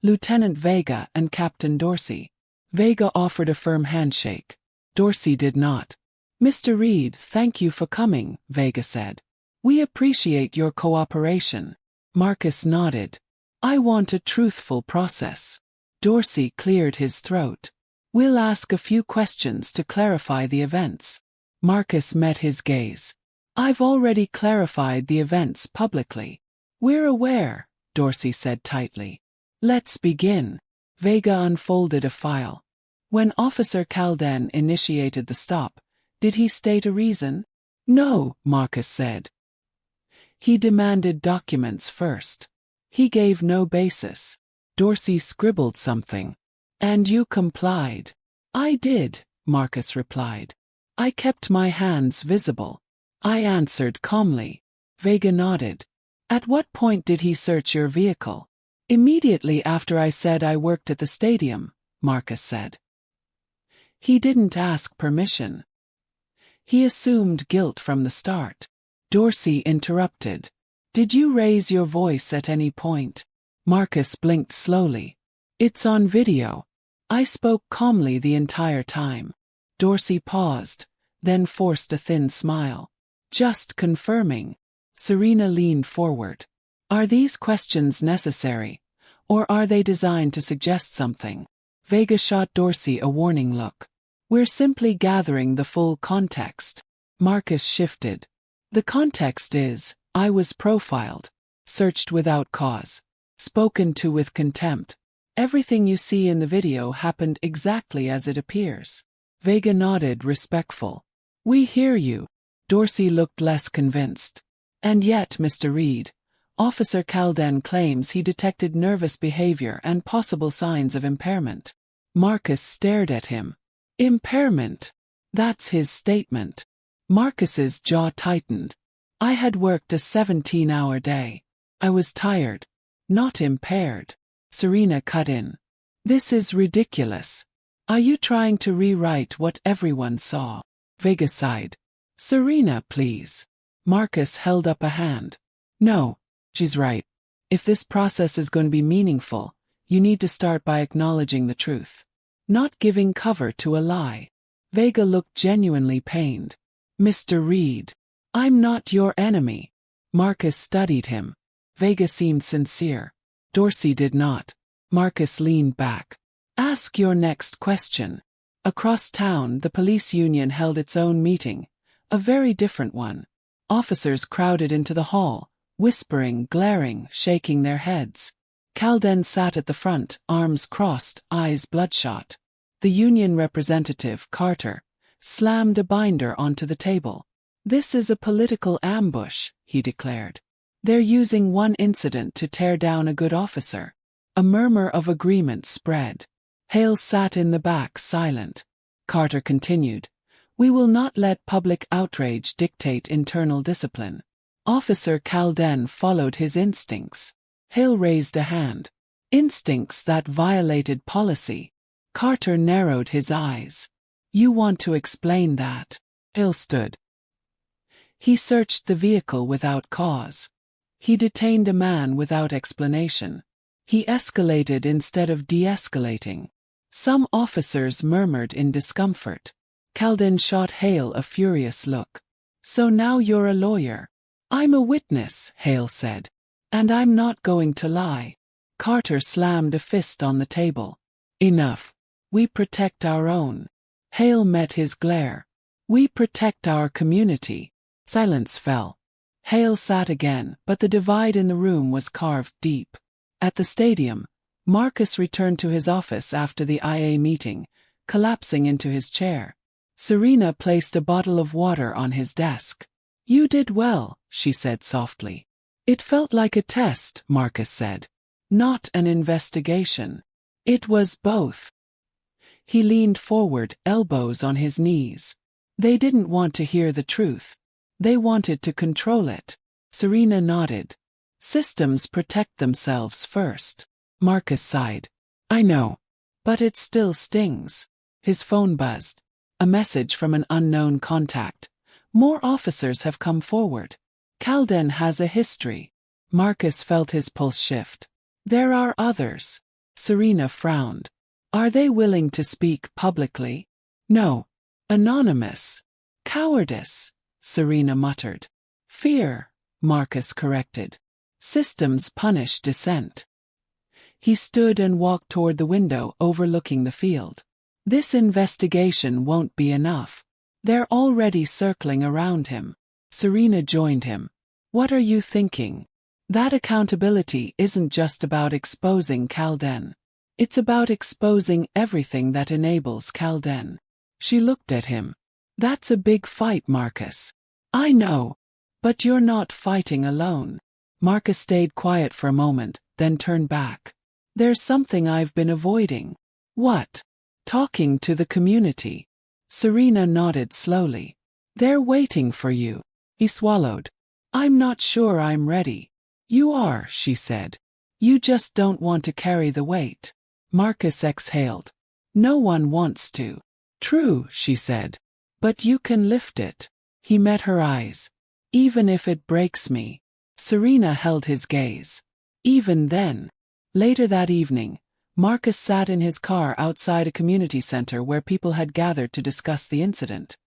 Lieutenant Vega and Captain Dorsey. Vega offered a firm handshake. Dorsey did not. "Mr. Reed, thank you for coming," Vega said. "We appreciate your cooperation." Marcus nodded. "I want a truthful process." Dorsey cleared his throat. We'll ask a few questions to clarify the events. Marcus met his gaze. I've already clarified the events publicly. We're aware, Dorsey said tightly. Let's begin. Vega unfolded a file. When Officer Calden initiated the stop, did he state a reason? No, Marcus said. He demanded documents first. He gave no basis. Dorsey scribbled something. And you complied. I did, Marcus replied. I kept my hands visible. I answered calmly. Vega nodded. At what point did he search your vehicle? Immediately after I said I worked at the stadium, Marcus said. He didn't ask permission. He assumed guilt from the start. Dorsey interrupted. Did you raise your voice at any point? Marcus blinked slowly. It's on video. I spoke calmly the entire time. Dorsey paused, then forced a thin smile. Just confirming. Serena leaned forward. Are these questions necessary, or are they designed to suggest something? Vega shot Dorsey a warning look. We're simply gathering the full context. Marcus shifted. The context is, I was profiled, searched without cause, spoken to with contempt. Everything you see in the video happened exactly as it appears. Vega nodded, respectful. We hear you. Dorsey looked less convinced. And yet, Mr. Reed, Officer Calden claims he detected nervous behavior and possible signs of impairment. Marcus stared at him. Impairment? That's his statement. Marcus's jaw tightened. I had worked a 17-hour day. I was tired, not impaired. Serena cut in. This is ridiculous. Are you trying to rewrite what everyone saw? Vega sighed. Serena, please. Marcus held up a hand. No, she's right. If this process is going to be meaningful, you need to start by acknowledging the truth. Not giving cover to a lie. Vega looked genuinely pained. Mr. Reed, I'm not your enemy. Marcus studied him. Vega seemed sincere. Dorsey did not. Marcus leaned back. Ask your next question. Across town, the police union held its own meeting. A very different one. Officers crowded into the hall, whispering, glaring, shaking their heads. Calden sat at the front, arms crossed, eyes bloodshot. The union representative, Carter, slammed a binder onto the table. This is a political ambush, he declared. They're using one incident to tear down a good officer. A murmur of agreement spread. Hale sat in the back, silent. Carter continued. We will not let public outrage dictate internal discipline. Officer Calden followed his instincts. Hale raised a hand. Instincts that violated policy. Carter narrowed his eyes. You want to explain that? Hale stood. He searched the vehicle without cause. He detained a man without explanation. He escalated instead of de-escalating. Some officers murmured in discomfort. Calden shot Hale a furious look. So now you're a lawyer. I'm a witness, Hale said. And I'm not going to lie. Carter slammed a fist on the table. Enough. We protect our own. Hale met his glare. We protect our community. Silence fell. Hale sat again, but the divide in the room was carved deep. At the stadium, Marcus returned to his office after the IA meeting, collapsing into his chair. Serena placed a bottle of water on his desk. You did well, she said softly. It felt like a test, Marcus said. Not an investigation. It was both. He leaned forward, elbows on his knees. They didn't want to hear the truth. They wanted to control it. Serena nodded. Systems protect themselves first. Marcus sighed. I know. But it still stings. His phone buzzed. A message from an unknown contact. More officers have come forward. Calden has a history. Marcus felt his pulse shift. There are others. Serena frowned. Are they willing to speak publicly? No. Anonymous. Cowardice, Serena muttered. Fear, Marcus corrected. Systems punish dissent. He stood and walked toward the window overlooking the field. This investigation won't be enough. They're already circling around him. Serena joined him. What are you thinking? That accountability isn't just about exposing Calden. It's about exposing everything that enables Calden. She looked at him. That's a big fight, Marcus. I know. But you're not fighting alone. Marcus stayed quiet for a moment, then turned back. There's something I've been avoiding. What? Talking to the community. Serena nodded slowly. They're waiting for you. He swallowed. I'm not sure I'm ready. You are, she said. You just don't want to carry the weight. Marcus exhaled. No one wants to. True, she said. But you can lift it. He met her eyes. Even if it breaks me. Serena held his gaze. Even then. Later that evening, Marcus sat in his car outside a community center where people had gathered to discuss the incident.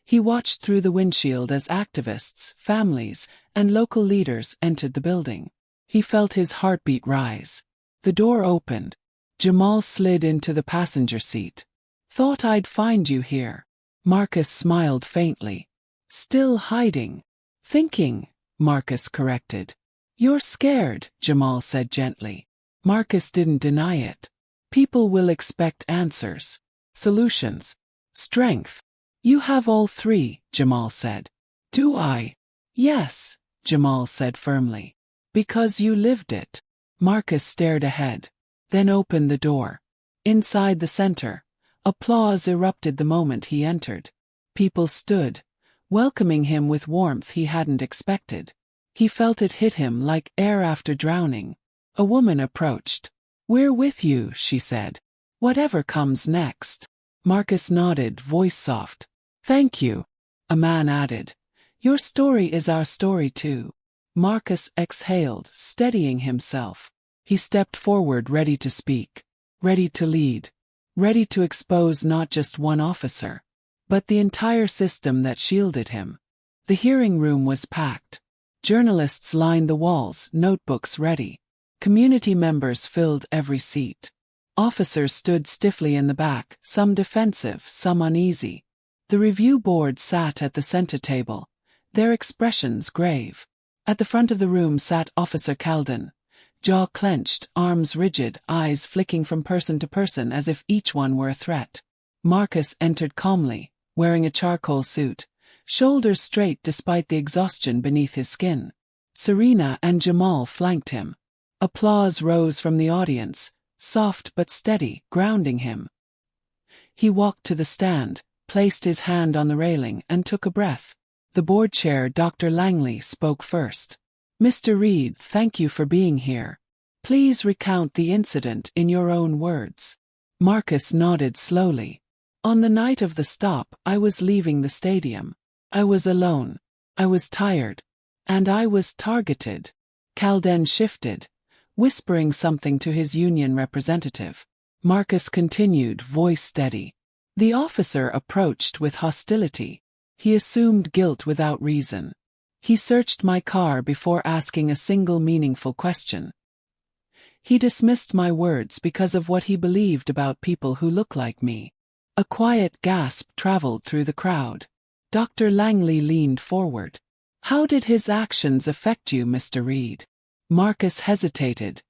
He watched through the windshield as activists, families, and local leaders entered the building. He felt his heartbeat rise. The door opened. Jamal slid into the passenger seat. Thought I'd find you here. Marcus smiled faintly. Still hiding. Thinking, Marcus corrected. You're scared, Jamal said gently. Marcus didn't deny it. People will expect answers. Solutions. Strength. You have all three, Jamal said. Do I? Yes, Jamal said firmly. Because you lived it. Marcus stared ahead. Then opened the door. Inside the center, applause erupted the moment he entered. People stood, welcoming him with warmth he hadn't expected. He felt it hit him like air after drowning. A woman approached. We're with you, she said. Whatever comes next. Marcus nodded, voice soft. Thank you. A man added. Your story is our story too. Marcus exhaled, steadying himself. He stepped forward, ready to speak, ready to lead, ready to expose not just one officer, but the entire system that shielded him. The hearing room was packed. Journalists lined the walls, notebooks ready. Community members filled every seat. Officers stood stiffly in the back, some defensive, some uneasy. The review board sat at the center table, their expressions grave. At the front of the room sat Officer Calden, jaw clenched, arms rigid, eyes flicking from person to person as if each one were a threat. Marcus entered calmly, wearing a charcoal suit, shoulders straight despite the exhaustion beneath his skin. Serena and Jamal flanked him. Applause rose from the audience, soft but steady, grounding him. He walked to the stand, placed his hand on the railing, and took a breath. The board chair, Dr. Langley, spoke first. Mr. Reed, thank you for being here. Please recount the incident in your own words. Marcus nodded slowly. On the night of the stop, I was leaving the stadium. I was alone. I was tired. And I was targeted. Calden shifted, whispering something to his union representative. Marcus continued, voice steady. The officer approached with hostility. He assumed guilt without reason. He searched my car before asking a single meaningful question. He dismissed my words because of what he believed about people who look like me. A quiet gasp traveled through the crowd. Dr. Langley leaned forward. How did his actions affect you, Mr. Reed? Marcus hesitated,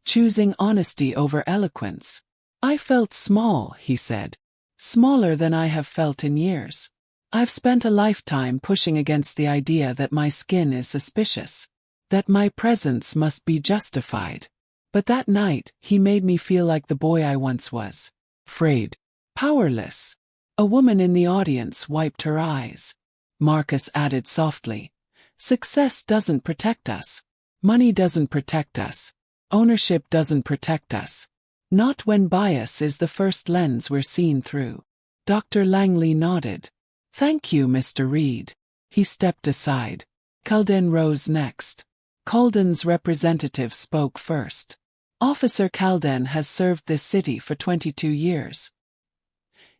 choosing honesty over eloquence. I felt small, he said. Smaller than I have felt in years. I've spent a lifetime pushing against the idea that my skin is suspicious, that my presence must be justified. But that night, he made me feel like the boy I once was. Afraid. Powerless. A woman in the audience wiped her eyes. Marcus added softly. Success doesn't protect us. Money doesn't protect us. Ownership doesn't protect us. Not when bias is the first lens we're seen through. Dr. Langley nodded. Thank you, Mr. Reed. He stepped aside. Calden rose next. Calden's representative spoke first. Officer Calden has served this city for 22 years.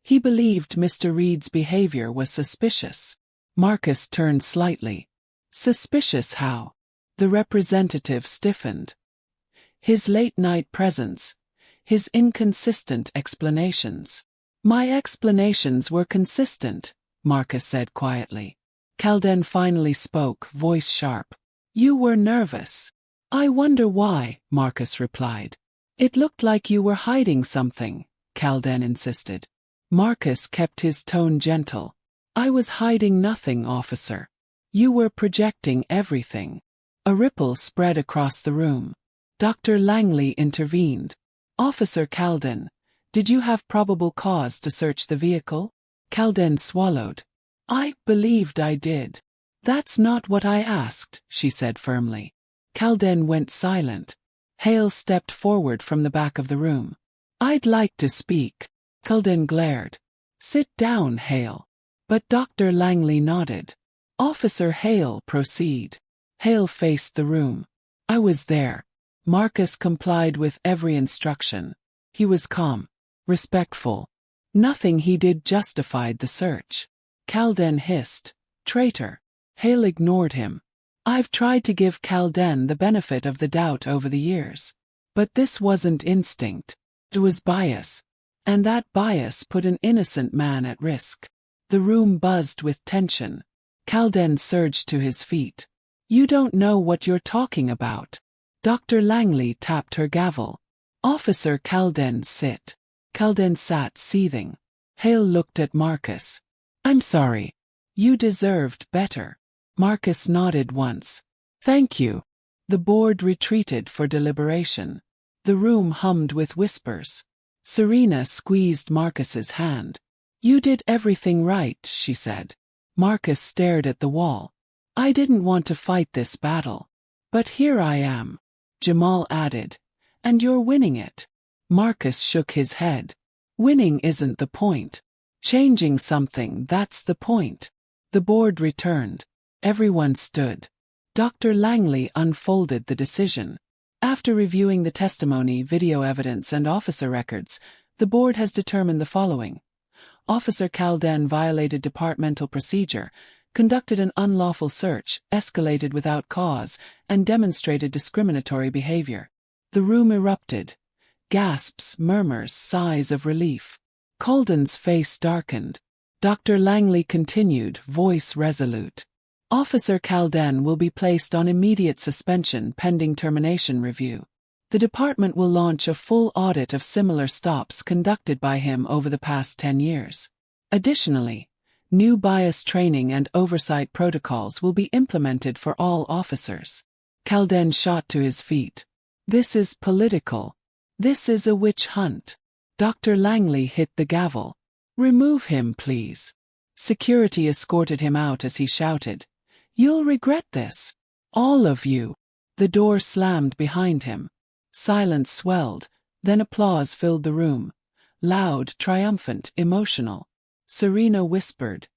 He believed Mr. Reed's behavior was suspicious. Marcus turned slightly. Suspicious how? The representative stiffened. His late-night presence, his inconsistent explanations. My explanations were consistent, Marcus said quietly. Calden finally spoke, voice sharp. You were nervous. I wonder why, Marcus replied. It looked like you were hiding something, Calden insisted. Marcus kept his tone gentle. I was hiding nothing, officer. You were projecting everything. A ripple spread across the room. Dr. Langley intervened. Officer Calden, did you have probable cause to search the vehicle? Calden swallowed. I believed I did. That's not what I asked, she said firmly. Calden went silent. Hale stepped forward from the back of the room. I'd like to speak. Calden glared. Sit down, Hale. But Dr. Langley nodded. Officer Hale, proceed. Hale faced the room. I was there. Marcus complied with every instruction. He was calm, respectful. Nothing he did justified the search. Calden hissed. Traitor. Hale ignored him. I've tried to give Calden the benefit of the doubt over the years. But this wasn't instinct. It was bias. And that bias put an innocent man at risk. The room buzzed with tension. Calden surged to his feet. You don't know what you're talking about. Dr. Langley tapped her gavel. Officer Calden, sit. Calden sat seething. Hale looked at Marcus. I'm sorry. You deserved better. Marcus nodded once. Thank you. The board retreated for deliberation. The room hummed with whispers. Serena squeezed Marcus's hand. You did everything right, she said. Marcus stared at the wall. I didn't want to fight this battle. But here I am. Jamal added. And you're winning it. Marcus shook his head. Winning isn't the point. Changing something, that's the point. The board returned. Everyone stood. Dr. Langley unfolded the decision. After reviewing the testimony, video evidence, and officer records, the board has determined the following. Officer Calden violated departmental procedure, conducted an unlawful search, escalated without cause, and demonstrated discriminatory behavior. The room erupted. Gasps, murmurs, sighs of relief. Calden's face darkened. Dr. Langley continued, voice resolute. Officer Calden will be placed on immediate suspension pending termination review. The department will launch a full audit of similar stops conducted by him over the past 10 years. Additionally, new bias training and oversight protocols will be implemented for all officers. Calden shot to his feet. This is political. This is a witch hunt. Dr. Langley hit the gavel. Remove him, please. Security escorted him out as he shouted. You'll regret this. All of you. The door slammed behind him. Silence swelled, then applause filled the room. Loud, triumphant, emotional. Serena whispered,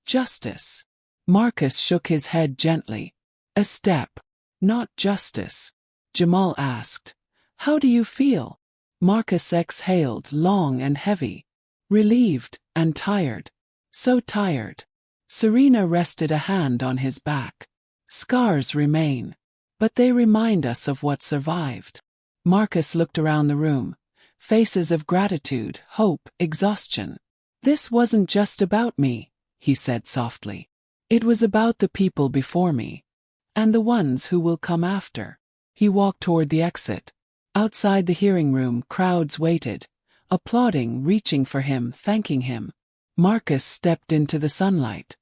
Justice. Marcus shook his head gently. A step. Not justice. Jamal asked, How do you feel? Marcus exhaled, long and heavy. Relieved and tired. So tired. Serena rested a hand on his back. Scars remain. But they remind us of what survived. Marcus looked around the room. Faces of gratitude, hope, exhaustion. This wasn't just about me, he said softly. It was about the people before me. And the ones who will come after. He walked toward the exit. Outside the hearing room, crowds waited, applauding, reaching for him, thanking him. Marcus stepped into the sunlight.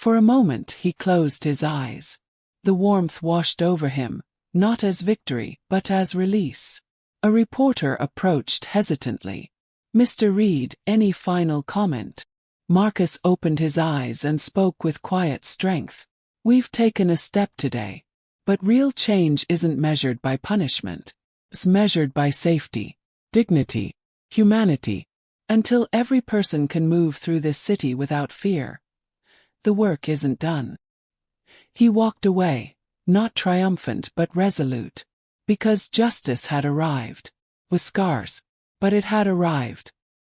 For a moment he closed his eyes. The warmth washed over him, not as victory, but as release. A reporter approached hesitantly. Mr. Reed, any final comment? Marcus opened his eyes and spoke with quiet strength. We've taken a step today. But real change isn't measured by punishment. It's measured by safety, dignity, humanity. Until every person can move through this city without fear, the work isn't done. He walked away, not triumphant but resolute. Because justice had arrived. With scars. But it had arrived.